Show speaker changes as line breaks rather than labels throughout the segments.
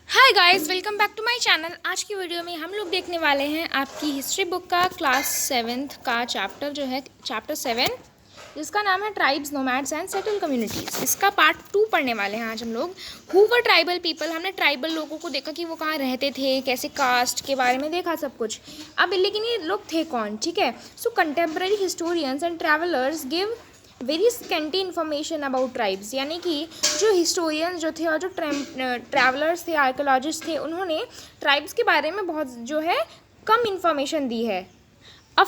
Hi guys, welcome back to my channel. आज की video में हम लोग देखने वाले हैं आपकी हिस्ट्री बुक का क्लास 7th का चैप्टर जो है चैप्टर 7, जिसका नाम है tribes, nomads and settle communities. इसका पार्ट 2 पढ़ने वाले हैं आज हम लोग। Who were tribal people. हमने ट्राइबल लोगों को देखा कि वो कहाँ रहते थे, कैसे कास्ट के बारे में देखा सब कुछ। अब लेकिन ये लोग थे कौन, ठीक है। So contemporary historians and travellers give very scanty information about tribes, यानी कि जो हिस्टोरियंस जो थे और जो ट्रैवलर्स थे, आर्कोलॉजिस्ट थे, उन्होंने ट्राइब्स के बारे में बहुत जो है कम इन्फॉर्मेशन दी है। A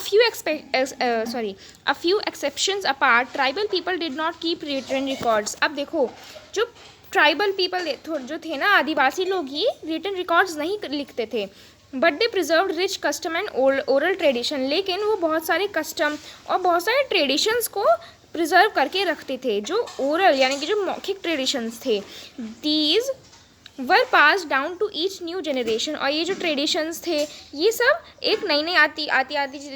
few exceptions apart, tribal people did not keep written records. अब देखो, जो ट्राइबल पीपल जो थे ना, आदिवासी लोग ही रिटन रिकॉर्ड्स नहीं लिखते थे, but they preserve rich custom and oral tradition. लेकिन वो बहुत सारे कस्टम और बहुत सारे ट्रेडिशंस को प्रिजर्व करके रखते थे, जो ओरल यानी कि जो मौखिक ट्रेडिशंस थे। These were pass down to each new generation. और ये जो ट्रेडिशंस थे, ये सब एक नई नई आती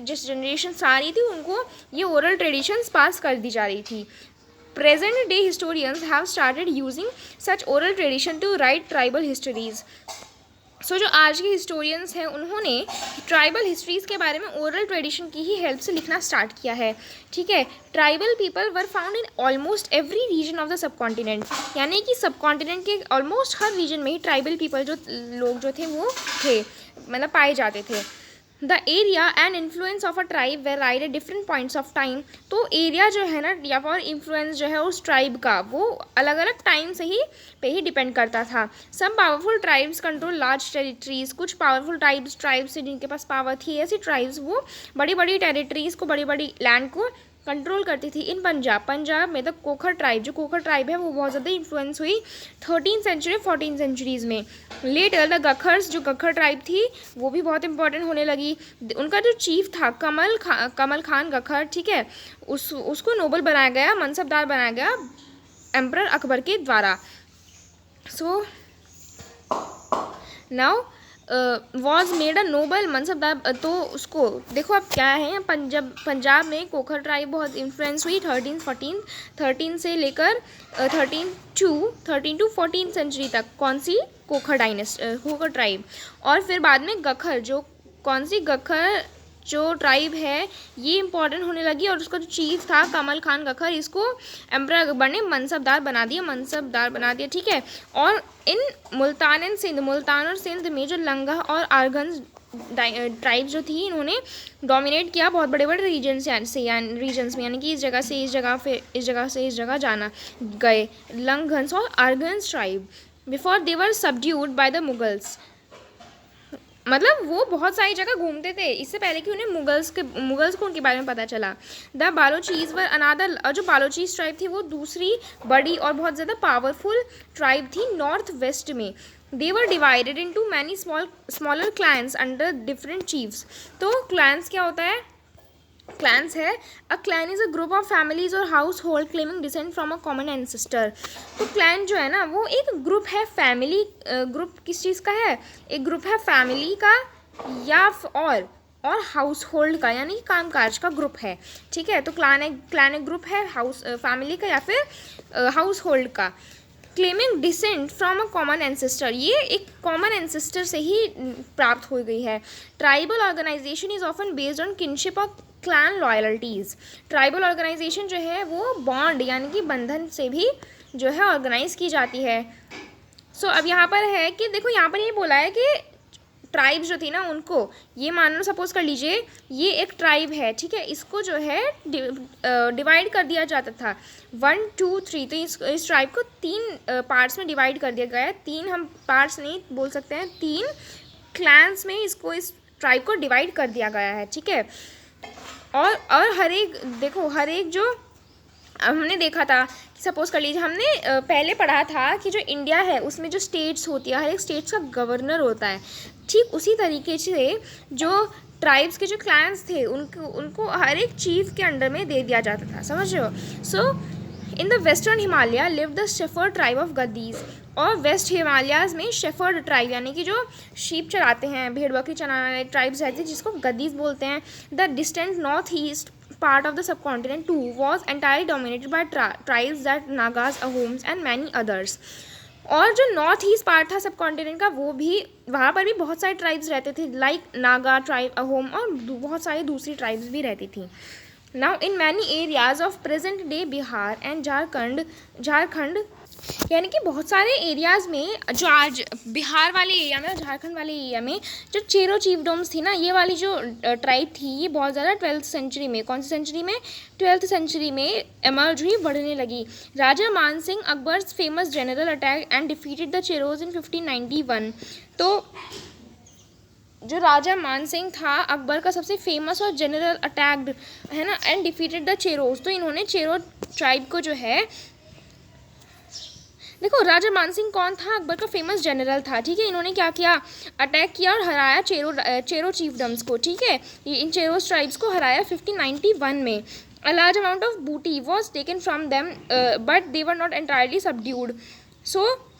जिस जनरेशन आ रही थी, उनको ये ओरल ट्रेडिशंस पास कर दी जा रही थी। Present day historians have started using such oral tradition to write tribal histories. So जो आज के हिस्टोरियंस हैं, उन्होंने ट्राइबल हिस्ट्रीज़ के बारे में ओरल ट्रेडिशन की ही हेल्प से लिखना स्टार्ट किया है, ठीक है। Tribal people were found in almost every region of the subcontinent, यानी कि सब कॉन्टिनेंट के ऑलमोस्ट हर रीजन में ही ट्राइबल पीपल जो लोग जो थे वो थे, मतलब पाए जाते थे। The area and influence of a tribe varied at different points of time. तो एरिया जो है ना, या फिर इन्फ्लुएंस जो है उस ट्राइब का, वो अलग अलग टाइम से ही पे ही डिपेंड करता था। Some powerful tribes control large territories. कुछ पावरफुल ट्राइब्स से जिनके पास पावर थी, ऐसी ट्राइब्स वो बड़ी बड़ी टेरिटरीज को, बड़ी बड़ी लैंड को कंट्रोल करती थी। इन पंजाब में द कोखर ट्राइब, जो कोखर ट्राइब है, वो बहुत ज़्यादा इन्फ्लुएंस हुई 13th सेंचुरी 14th सेंचुरीज़ में। लेटर द गखर्स, जो गखर ट्राइब थी, वो भी बहुत इंपॉर्टेंट होने लगी। उनका जो चीफ था कमल खान गखर, ठीक है, उसको नोबल बनाया गया, मनसबदार बनाया गया एम्परर अकबर के द्वारा। So now was made a noble mansabdar. तो उसको देखो अब क्या है, पंजाब में कोखर ट्राइब बहुत इन्फ्लुएंस हुई 13 से लेकर 13 टू 14 सेंचुरी तक। कौन सी? कोखर ट्राइब। और फिर बाद में गखर, जो कौन सी गखर जो ट्राइब है, ये इंपॉर्टेंट होने लगी। और उसका जो चीफ था कमल खान गखर, इसको एम्परर अकबर ने मनसबदार बना दिया, ठीक है। और इन मुल्तान और सिंध में जो लंगा और आरगन्स ट्राइब्स जो थी, इन्होंने डोमिनेट किया बहुत बड़े बड़े रीजन्स में, यानी कि इस जगह से इस जगह, फिर इस जगह से इस जगह जाना गए लंघन्स और Arghuns tribe. Before they were subdued by the Mughals. मतलब वो बहुत सारी जगह घूमते थे इससे पहले कि उन्हें मुगल्स को उनके बारे में पता चला। द बालोचीज वर अनादर, और जो बालोचीज ट्राइब थी, वो दूसरी बड़ी और बहुत ज़्यादा पावरफुल ट्राइब थी नॉर्थ वेस्ट में। They were divided into many smaller clans under different chiefs. तो क्लैंस क्या होता है? क्लैंस है, a clan is a group of families और household claiming descent from a common ancestor. तो clan जो है ना, वो एक ग्रुप है, फैमिली ग्रुप किस चीज़ का है? एक ग्रुप है फैमिली का या और हाउस होल्ड का, यानी कामकाज का ग्रुप है, ठीक है। तो क्लैन एक ग्रुप है फैमिली का या फिर हाउस होल्ड का। Claiming descent from a common ancestor, ये एक कॉमन एंसेस्टर से ही प्राप्त हो गई है। Tribal organisation is often based on kinship of clan loyalties. Tribal organisation जो है वो बॉन्ड यानी कि बंधन से भी जो है ऑर्गेनाइज की जाती है। सो अब यहाँ पर है कि देखो, यहाँ पर ये बोला है कि ट्राइब्स जो थी ना, उनको ये मान लो, सपोज कर लीजिए ये एक ट्राइब है, ठीक है, इसको जो है डिवाइड कर दिया जाता था 1 2 3। तो इस ट्राइब को 3 पार्ट्स में डिवाइड कर दिया गया है। 3 हम पार्ट्स नहीं बोल सकते हैं, 3 क्लैंस में इस ट्राइब को डिवाइड कर दिया गया है, ठीक है। और हर एक जो हमने देखा था कि सपोज कर लीजिए, हमने पहले पढ़ा था कि जो इंडिया है उसमें जो स्टेट्स होती है, हर एक स्टेट्स का गवर्नर होता है। ठीक उसी तरीके से जो ट्राइब्स के जो क्लैंस थे, उनको हर एक चीफ के अंडर में दे दिया जाता था, समझ रहे हो। So in the western Himalaya live the shepherd tribe of Gaddis. और वेस्ट हिमालयाज में शेफर्ड ट्राइब यानी कि जो शीप चराते हैं, भेड़ बकरी चराने वाले ट्राइब्स रहते हैं, जिसको गद्दीज बोलते हैं। The distant north east part of the subcontinent too was entirely dominated by tribes that Nagas, Ahoms and many others. और जो नॉर्थ ईस्ट पार्ट था सब कॉन्टिनेंट का, वो भी, वहाँ पर भी बहुत सारे ट्राइब्स रहते थे, लाइक नागा ट्राइब, अहोम, और बहुत सारी दूसरी ट्राइब्स भी रहती थी. Now in many areas of present day Bihar and Jharkhand, यानी कि बहुत सारे एरियाज़ में, जो आज बिहार वाले एरिया में और झारखंड वाले एरिया में जो चेरो चीफडोम्स थी ना, ये वाली जो ट्राइब थी, ये बहुत ज़्यादा 12th सेंचुरी में, कौन सी सेंचुरी में, 12th सेंचुरी में एमर्ज हुई, बढ़ने लगी. Raja Man Singh Akbar's famous general attack and defeated the Cheros in 1591. तो जो राजा मान सिंह था, अकबर का सबसे फेमस और जनरल अटैक्ड है ना, एंड डिफीटेड द चेरोज. तो इन्होंने चेरो ट्राइब को जो है, देखो राजा मानसिंह कौन था, अकबर का फेमस जनरल था, ठीक है. इन्होंने क्या किया, अटैक किया और हराया चेरो चीफडम्स को, ठीक है. इन चेरो ट्राइब्स को हराया 1591 में. A large amount of booty was taken from them but they were not entirely subdued. So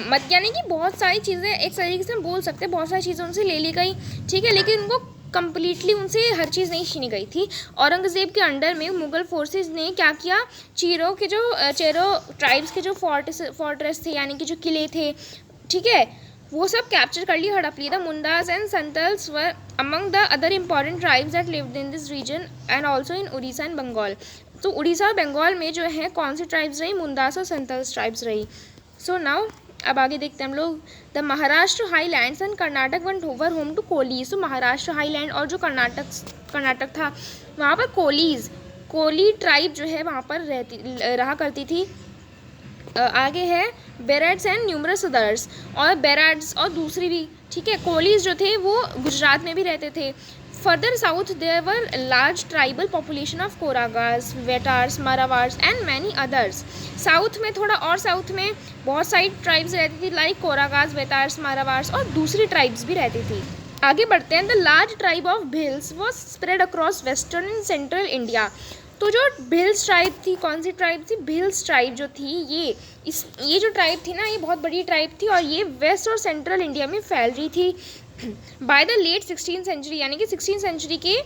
मत, यानी कि बहुत सारी चीज़ें एक तरीके से हम बोल सकते हैं, बहुत सारी चीज़ें उनसे ले ली गई, ठीक है, लेकिन उनको कंप्लीटली उनसे हर चीज़ नहीं छीनी गई थी. औरंगज़ेब के अंडर में मुग़ल फोर्सेस ने क्या किया, चेरो ट्राइब्स के जो फोर्ट्रेस थे, यानी कि जो किले थे, ठीक है, वो सब कैप्चर कर लिया, हड़प लिया. The Mundas and Santals were among the other important tribes that lived in this region and also in Orissa and Bengal. तो उड़ीसा और बंगाल में जो है कौन सी ट्राइब्स रही, मुंडास और संतल्स ट्राइब्स रही. सो नाउ अब आगे देखते हैं हम लोग. The Maharashtra highlands and Karnataka were home to Kolis. तो महाराष्ट्र हाईलैंड और जो कर्नाटक था, वहाँ पर कोली ट्राइब जो है वहाँ पर रहा करती थी. आगे है बेराड्स एंड न्यूमरस अदर्स, और बेराड्स और दूसरी भी, ठीक है. कोलीज जो थे वो गुजरात में भी रहते थे. Further south there were large tribal population of Koragas, Vetars, Maravars and many others. South में, थोड़ा और साउथ में बहुत सारी ट्राइब्स रहती थी, लाइक कोरागास, वेटार्स, मारावार्स, और दूसरी ट्राइब्स भी रहती थी. आगे बढ़ते हैं. The large tribe of Bhils was spread across western and central India. तो जो भिल्स ट्राइब थी, कौन सी ट्राइब थी, भिल्स ट्राइब जो थी, ये जो ट्राइब थी ना, ये बहुत बड़ी ट्राइब थी, और ये वेस्ट और सेंट्रल इंडिया में फैल रही थी. By the late 16th century, यानी कि 16th सेंचुरी के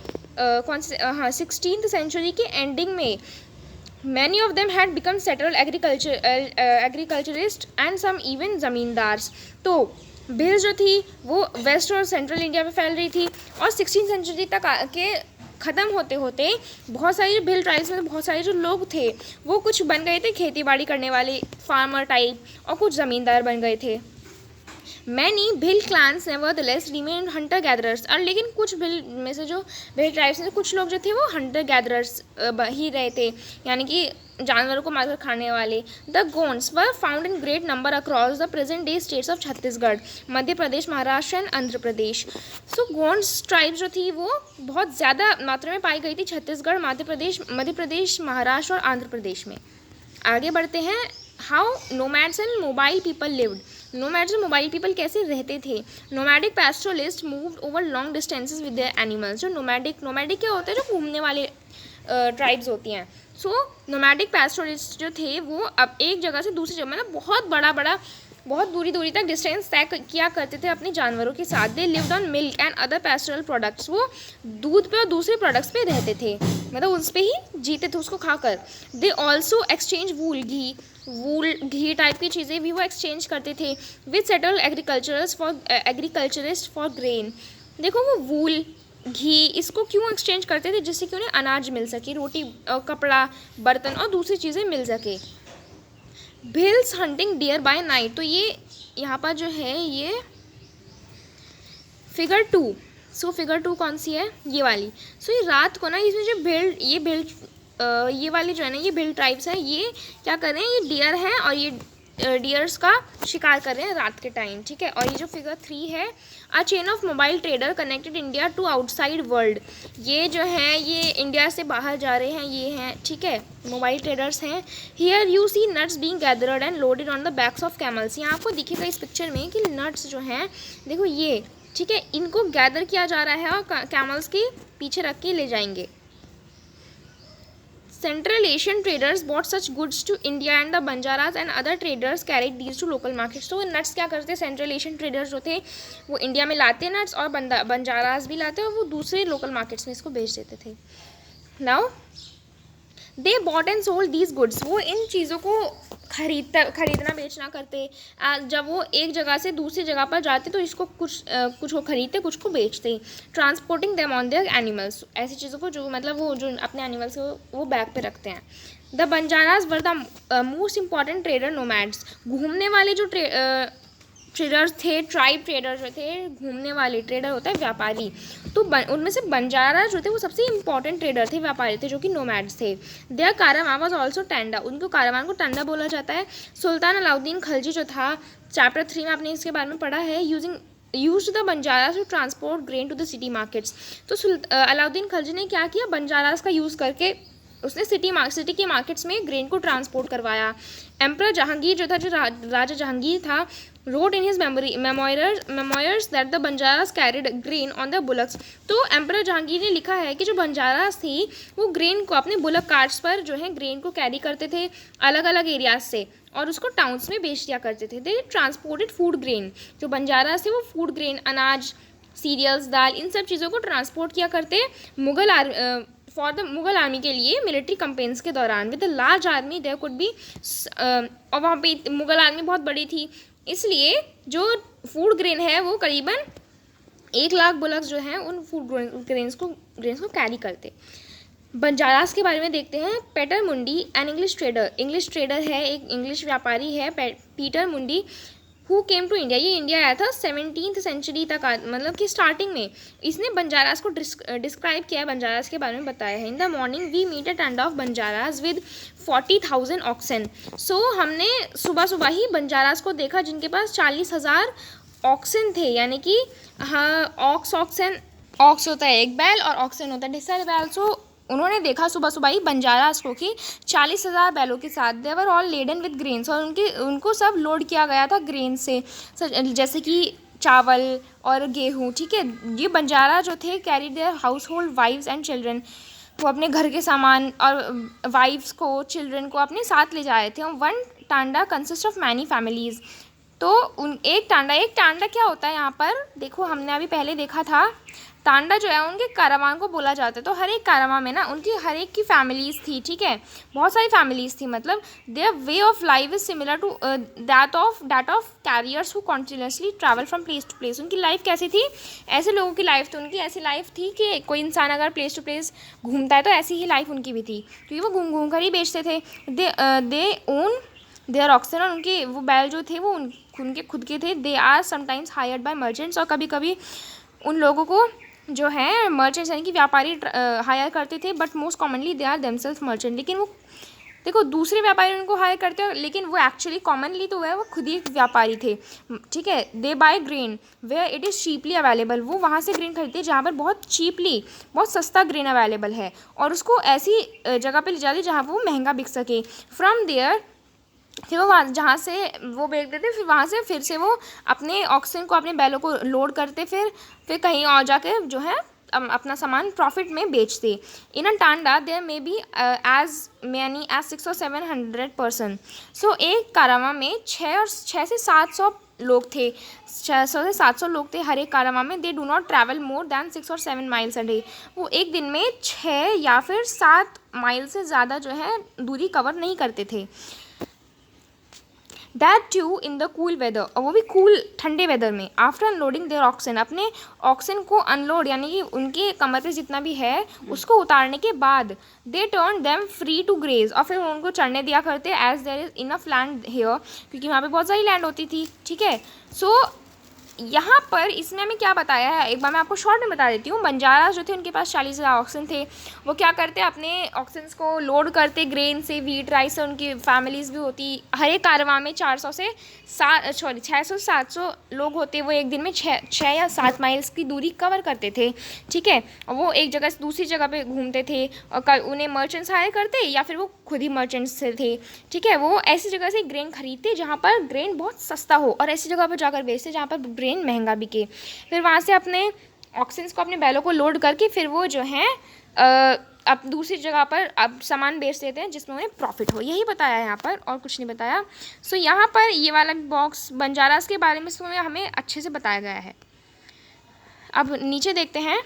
16th सेंचुरी के एंडिंग में many of them had become settled agriculturist and some even zamindars. तो भिल्स जो थी वो वेस्ट और सेंट्रल इंडिया में फैल रही थी, और 16th सेंचुरी तक के ख़त्म होते होते बहुत सारी जो भिल ट्राइब्स में बहुत सारे जो लोग थे वो कुछ बन गए थे खेती बाड़ी करने वाले फार्मर टाइप, और कुछ ज़मींदार बन गए थे. Many Bhil clans nevertheless remain hunter gatherers. और लेकिन कुछ भिल में से जो भिल ट्राइब्स में कुछ लोग जो थे वो हंटर गैदरर्स ही रहे थे, यानी कि जानवरों को मारकर खाने वाले. The Gonds were found in great number across the present day states of Chhattisgarh, Madhya Pradesh, Maharashtra and Andhra Pradesh. So Gonds tribes जो थी वो बहुत ज़्यादा मात्रा में पाई गई थी छत्तीसगढ़, मध्य प्रदेश, महाराष्ट्र और आंध्र प्रदेश में. आगे बढ़ते हैं. How nomads and mobile people lived. Nomads और मोबाइल पीपल कैसे रहते थे. Nomadic pastoralist moved over long distances with their animals. जो नोमैडिक क्या होते हैं, जो घूमने वाले ट्राइब्स होती हैं. सो नोमैडिक पैस्टोरलिस्ट जो थे वो अब एक जगह से दूसरी जगह, मतलब बहुत दूरी तक डिस्टेंस तय किया करते थे अपने जानवरों के साथ. They lived on milk and other pastoral products. वो दूध पे और दूसरे प्रोडक्ट्स पे रहते थे, मतलब उस पर ही जीते थे, उसको खाकर. They also exchange wool ghee type की चीज़ें भी वो एक्सचेंज करते थे with settle agriculturist for grain. देखो वो वूल, घी, इसको क्यों एक्सचेंज करते थे, जिससे कि उन्हें अनाज मिल सके, रोटी, कपड़ा, बर्तन और दूसरी चीज़ें मिल सके. Bhils hunting deer by night. तो ये यहाँ पर जो है ये फिगर 2. सो फिगर 2 कौन सी है, ये वाली. सो ये रात को ना, इसमें जो ये वाली जो है ना, ये भिल ट्राइब्स है, ये क्या कर रहे हैं, ये डियर हैं और ये डियर्स का शिकार कर रहे हैं रात के टाइम, ठीक है. और ये जो फिगर 3 है, a chain of mobile trader connected India to outside world. ये जो है ये इंडिया से बाहर जा रहे हैं, ये हैं, ठीक है, मोबाइल ट्रेडर्स हैं. Here you see nuts being gathered and loaded on the backs of camels. यहाँ आपको दिखेगा इस पिक्चर में कि नट्स जो हैं, देखो ये, ठीक है, इनको गैदर किया जा रहा है और कैमल्स के पीछे रख के ले जाएंगे. Central Asian traders bought such goods to India and the Banjaras and other traders carried these to local markets. तो नट्स क्या करते हैं, सेंट्रल एशियन ट्रेडर्स जो थे वो इंडिया में लाते हैं नट्स, और बंजारास भी लाते हैं, और वो दूसरे लोकल मार्केट्स में इसको बेच देते थे. Now they bought and sold these goods, वो इन चीज़ों को खरीदना बेचना करते। जब वो एक जगह से दूसरी जगह पर जाते तो इसको कुछ को खरीदते, कुछ को बेचते। Transporting them on their animals, ऐसी चीज़ों को जो मतलब वो जो अपने एनिमल्स को वो बैग पे रखते हैं। The Banjaras were the most important trader nomads, घूमने वाले जो ट्रेडर्स थे, ट्राइब ट्रेडर जो थे, घूमने वाले ट्रेडर होता है व्यापारी, तो उनमें से बंजारा जो थे वो सबसे इंपॉर्टेंट ट्रेडर थे, व्यापारी थे, जो कि नोमैड्स थे। देयर कारावान वाज आल्सो टंडा, उनको कारावान को टंडा बोला जाता है। सुल्तान अलाउद्दीन खिलजी जो था, चैप्टर 3 में आपने इसके बारे में पढ़ा है, used the Banjaras to transport grain to the city markets. तो अलाउद्दीन खिलजी ने क्या किया, बंजारास का यूज़ करके उसने सिटी के मार्केट्स में ग्रेन को ट्रांसपोर्ट करवाया। एम्परर जहांगीर जो था, जो राजा जहांगीर था, wrote in his memoirs that the Banjaras carried grain on the bullocks। तो एम्परर जहांगीर ने लिखा है कि जो बंजारास थी वो ग्रेन को अपने बुलक कार्ट्स पर जो है ग्रेन को कैरी करते थे अलग अलग एरियाज से, और उसको टाउन्स में बेच दिया करते थे। दे ट्रांसपोर्टेड फूड ग्रेन, जो बंजारास थे वो फूड ग्रेन, अनाज, सीरियल्स, दाल, इन सब चीज़ों को ट्रांसपोर्ट किया करते फॉर द मुगल आर्मी के लिए मिलिट्री कैंपेन्स के दौरान। With the large army there could be, और वहाँ पे मुगल आर्मी बहुत बड़ी थी, इसलिए जो फूड ग्रेन है वो करीबन 1,00,000 बुलक्स जो हैं उन फूड ग्रेन्स को कैरी करते। बंजारास के बारे में देखते हैं। पीटर मुंडी, एन इंग्लिश ट्रेडर है, एक इंग्लिश व्यापारी है, पीटर मुंडी, हु केम टू इंडिया, ये इंडिया आया था 17th सेंचुरी तक, मतलब कि स्टार्टिंग में इसने बंजारास को डिस्क्राइब किया है, बंजारास के बारे में बताया है। In the morning we meet a tanda of Banjaras with 40,000 oxen. So हमने सुबह सुबह ही बंजारास को देखा जिनके पास 40,000 ऑक्सन थे, यानी कि हाँ, ऑक्स होता है एक बैल और ऑक्सन होता है ढेर बैल। सो उन्होंने देखा सुबह सुबह ही बंजारास को कि 40,000 बैलों के साथ, they were all laden with grains, और उनको सब लोड किया गया था ग्रेन से, जैसे कि चावल और गेहूँ, ठीक है। ये बंजारा जो थे carry their house hold wives and children, वो अपने घर के सामान और वाइफ्स को, चिल्ड्रन को अपने साथ ले जा रहे थे। One Tanda consist of many families, तो एक टांडा क्या होता है यहाँ पर देखो, हमने अभी पहले देखा था, टांडा जो है उनके कारावान को बोला जाता है। तो हर एक कारावान में ना उनकी हर एक की फैमिलीज़ थी, ठीक है, बहुत सारी फैमिलीज़ थी, मतलब their way of life is similar to that of carriers who continuously travel from place to place. उनकी लाइफ कैसी थी, ऐसे लोगों की लाइफ थी, उनकी ऐसी लाइफ थी कि कोई इंसान अगर प्लेस टू प्लेस घूमता है तो ऐसी ही लाइफ उनकी भी थी, क्योंकि वो घूम घूम कर ही बेचते थे। दे ओन देयर ऑक्सन, और उनके वो बैल जो थे वो उनके खुद के थे। They are sometimes hired by merchants, और कभी कभी उन लोगों को जो है मर्चेंट्स यानी कि व्यापारी हायर करते थे, but most commonly they are themselves merchant. लेकिन वो देखो दूसरे व्यापारी उनको हायर करते हैं, लेकिन वो एक्चुअली कॉमनली तो वो खुद ही एक व्यापारी थे, ठीक है। They buy grain where it is cheaply available, वो वहाँ से ग्रेन खरीदते जहाँ पर बहुत चीपली, बहुत सस्ता ग्रेन अवेलेबल है, और उसको ऐसी जगह पर ले जाते जहाँ वो महंगा बिक सके। फ्रॉम देयर, फिर वो वहाँ जहाँ से वो बेच देते, फिर वहाँ से फिर से वो अपने ऑक्सन को, अपने बैलों को लोड करते, फिर कहीं और जाके जो है अपना सामान प्रॉफिट में बेचते। In a tanda there may be as many as 600 or 700 person. So एक कारावां में 6 से 700 लोग थे, 600 से 700 लोग थे हर एक कारावां में। They do not travel more than 6 or 7 miles a day, वो एक दिन में 6 या फिर 7 माइल से ज़्यादा जो है दूरी कवर नहीं करते थे। That too in the cool weather, और वो भी कूल ठंडे वेदर में। आफ्टर अनलोडिंग देयर ऑक्सन, अपने ऑक्सन को अनलोड यानी कि उनके कमर पे जितना भी है उसको उतारने के बाद, they turn them free to graze, और फिर उनको चढ़ने दिया करते as there is enough land here, क्योंकि वहाँ पे बहुत सारी लैंड होती थी, ठीक है। सो यहाँ पर इसमें हमें क्या बताया है, एक बार मैं आपको शॉर्ट में बता देती हूँ। बंजारा जो थे उनके पास 40,000 ऑक्सन थे, वो क्या करते अपने ऑक्सन्स को लोड करते ग्रेन से, व्हीट, राइस से, उनकी फैमिलीज़ भी होती। हर एक कारवां में 600 से 700 लोग होते, वो एक दिन में 6 या 7 माइल्स की दूरी कवर करते थे, ठीक है। और वो एक जगह से दूसरी जगह पे घूमते थे, और उन्हें मर्चेंट्स हायर करते या फिर वो खुद ही मर्चेंट्स थे, ठीक है। वो ऐसी जगह से ग्रेन खरीदते जहाँ पर ग्रेन बहुत सस्ता हो, और ऐसी जगह पर जाकर बेचते जहाँ पर ग्रेन महंगा बिके। फिर वहाँ से अपने ऑक्सन्स को, अपने बैलों को लोड करके फिर वो जो है अब दूसरी जगह पर अब सामान बेच देते हैं जिसमें उन्हें प्रॉफिट हो। यही बताया है यहाँ पर, और कुछ नहीं बताया। सो यहाँ पर ये वाला बॉक्स बंजारास के बारे में इसमें हमें अच्छे से बताया गया है। अब नीचे देखते हैं।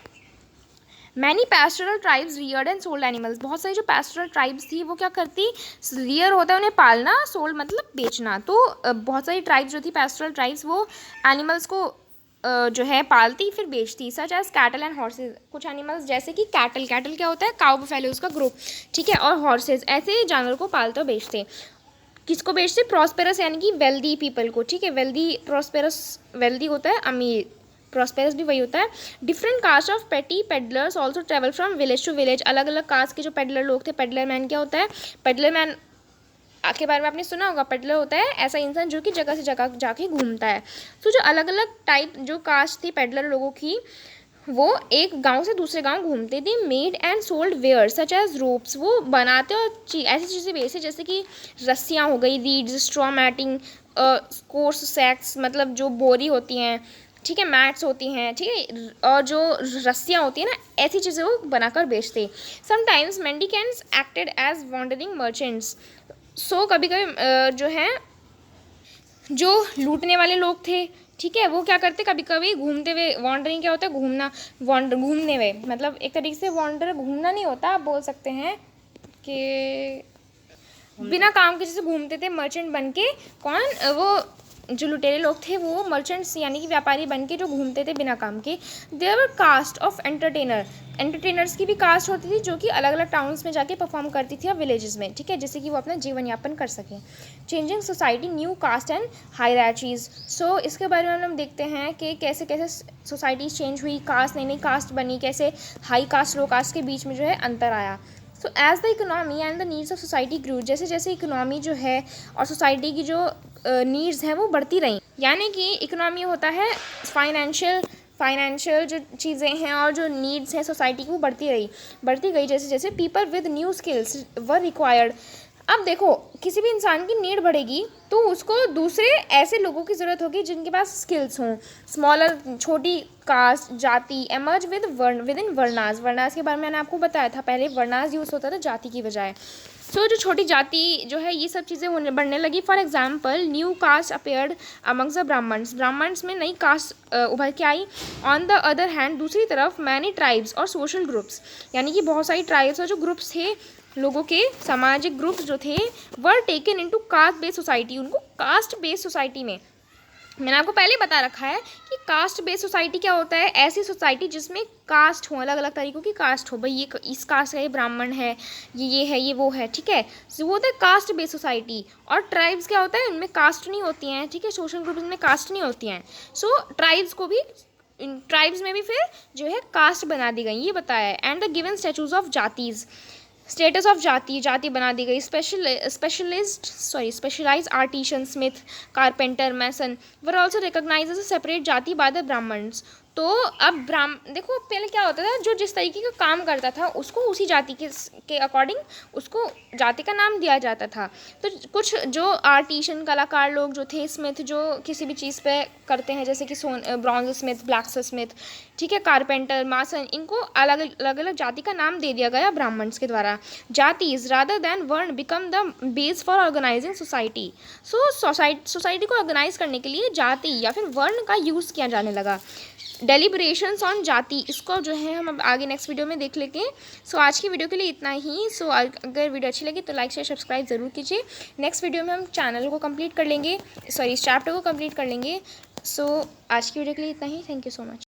Many pastoral tribes Rudyard and sold animals, बहुत सारी जो पैस्टोरल ट्राइब्स थी वो क्या करती, रियर होता है उन्हें पालना, सोल्ड मतलब बेचना। तो बहुत सारी ट्राइब्स जो थी पैस्टोरल ट्राइब्स वो एनिमल्स को जो है पालती फिर बेचती, such as cattle and horses, कुछ एनिमल्स जैसे कि कैटल, कैटल क्या होता है, काउ बफेलोज का ग्रुप, ठीक है, और हॉर्सेज, ऐसे जानवर को पालते और बेचते। किसको बेचते, प्रॉस्पेरस यानी कि वेल्दी पीपल को, ठीक है, वेल्दी, प्रॉस्पेरस वेल्दी होता है अमीर, प्रॉस्पेरस भी वही होता है। Different caste of petty peddlers also travel from village to village, अलग अलग कास्ट के जो पेडलर लोग थे, पेडलर मैन क्या होता है, पेडलर मैन के बारे में आपने सुना होगा, पेडलर होता है ऐसा इंसान जो कि जगह से जगह जाके घूमता है। तो जो अलग अलग टाइप जो कास्ट थी पेडलर लोगों की, वो एक गांव से दूसरे गांव घूमते थे। Made and sold ware such as ropes, वो बनाते और ऐसी चीज़ें बेचते जैसे कि रस्सियाँ हो गई, रीड्स, स्ट्रॉ मैटिंग, कोर्स सैक्स मतलब जो बोरी होती हैं, ठीक है, मैट्स होती हैं, ठीक है, और जो रस्सियाँ होती हैं ना, ऐसी चीज़ें वो बनाकर बेचते। Sometimes mendicants acted as wandering merchants, so कभी कभी जो है जो लूटने वाले लोग थे, ठीक है, वो क्या करते, कभी कभी घूमते हुए, वॉन्डरिंग क्या होता है, घूमना, वॉन्डर घूमने हुए, मतलब एक तरीके से वॉन्डर घूमना नहीं होता, आप बोल सकते हैं कि बिना काम के जैसे घूमते थे मर्चेंट बन के। कौन, वो जो लुटेरे लोग थे वो मर्चेंट्स यानी कि व्यापारी बन के जो घूमते थे बिना काम के। There were caste of entertainer, entertainers की भी कास्ट होती थी जो कि अलग अलग टाउन्स में जाके परफॉर्म करती थी और विलेजेस में, ठीक है, जिससे कि वो अपना जीवन यापन कर सकें। Changing society, new caste and hierarchies, so इसके बारे में हम देखते हैं कि कैसे कैसे सोसाइटी चेंज हुई, कास्ट नई नई कास्ट बनी, कैसे हाई कास्ट लो कास्ट के बीच में जो है अंतर आया। So as the economy and the needs of society grew, जैसे जैसे इकोनॉमी जो है और सोसाइटी की जो नीड्स हैं वो बढ़ती रहीं, यानी कि इकोनॉमी होता है फाइनेंशियल जो चीज़ें हैं और जो नीड्स हैं सोसाइटी की वो बढ़ती गई जैसे जैसे people with new skills were required. अब देखो किसी भी इंसान की नीड बढ़ेगी तो उसको दूसरे ऐसे लोगों की ज़रूरत होगी जिनके पास स्किल्स हों। स्मॉलर, छोटी कास्ट, जाति एमर्ज विद इन वर्नास, वर्नास के बारे में मैंने आपको बताया था पहले, वर्नास यूज़ होता था जाति की बजाय। सो जो छोटी जाति जो है ये सब चीज़ें होने बढ़ने लगी। For example new caste appeared amongst the Brahmans, Brahmans में नई कास्ट उभर के आई। ऑन द अदर हैंड, दूसरी तरफ मैनी ट्राइब्स और सोशल ग्रुप्स, यानी कि बहुत सारी ट्राइब्स और जो ग्रुप्स थे लोगों के, सामाजिक ग्रुप्स जो थे, were taken into caste based society, उनको कास्ट बेस्ड सोसाइटी में, मैंने आपको पहले बता रखा है कि कास्ट बेस्ड सोसाइटी क्या होता है, ऐसी सोसाइटी जिसमें कास्ट हो, अलग अलग तरीक़ों की कास्ट हो, भाई ये इस कास्ट का ये ब्राह्मण है, ये है, ये वो है, ठीक है, वो होता है कास्ट बेस्ड सोसाइटी। और ट्राइब्स क्या होता है, इनमें कास्ट नहीं होती हैं, ठीक है, सोशल ग्रुप्स में कास्ट नहीं होती हैं। सो ट्राइब्स को भी, इन ट्राइब्स में भी फिर जो है कास्ट बना दी गई, ये बताया है। And the given statuses of jatis, status of jati, जाति बना दी गई। Specialise artisan, smith, carpenter, mason were also recognise as a separate jati by the Brahmans. तो अब देखो पहले क्या होता था, जो जिस तरीके का काम करता था उसको उसी जाति के अकॉर्डिंग उसको जाति का नाम दिया जाता था। तो कुछ जो आर्टिशन कलाकार लोग जो थे, स्मिथ जो किसी भी चीज़ पे करते हैं जैसे कि ब्रॉन्ज स्मिथ, ब्लैक स्मिथ, ठीक है, कारपेंटर, मासन, इनको अलग अलग जाति का नाम दे दिया गया ब्राह्मण्स के द्वारा। Jatis rather than varna become the base for organizing society. सो सोसाइटी को ऑर्गेनाइज करने के लिए जाति या फिर वर्ण का यूज़ किया जाने लगा। डेलिब्रेशंस ऑन जाति, इसको जो है हम अब आगे नेक्स्ट वीडियो में देख लेंगे। सो आज की वीडियो के लिए इतना ही। सो अगर वीडियो अच्छी लगी तो लाइक शेयर सब्सक्राइब ज़रूर कीजिए। नेक्स्ट वीडियो में हम चैनल को कंप्लीट कर लेंगे, इस चैप्टर को कंप्लीट कर लेंगे। सो आज की वीडियो के लिए इतना ही। Thank you so much.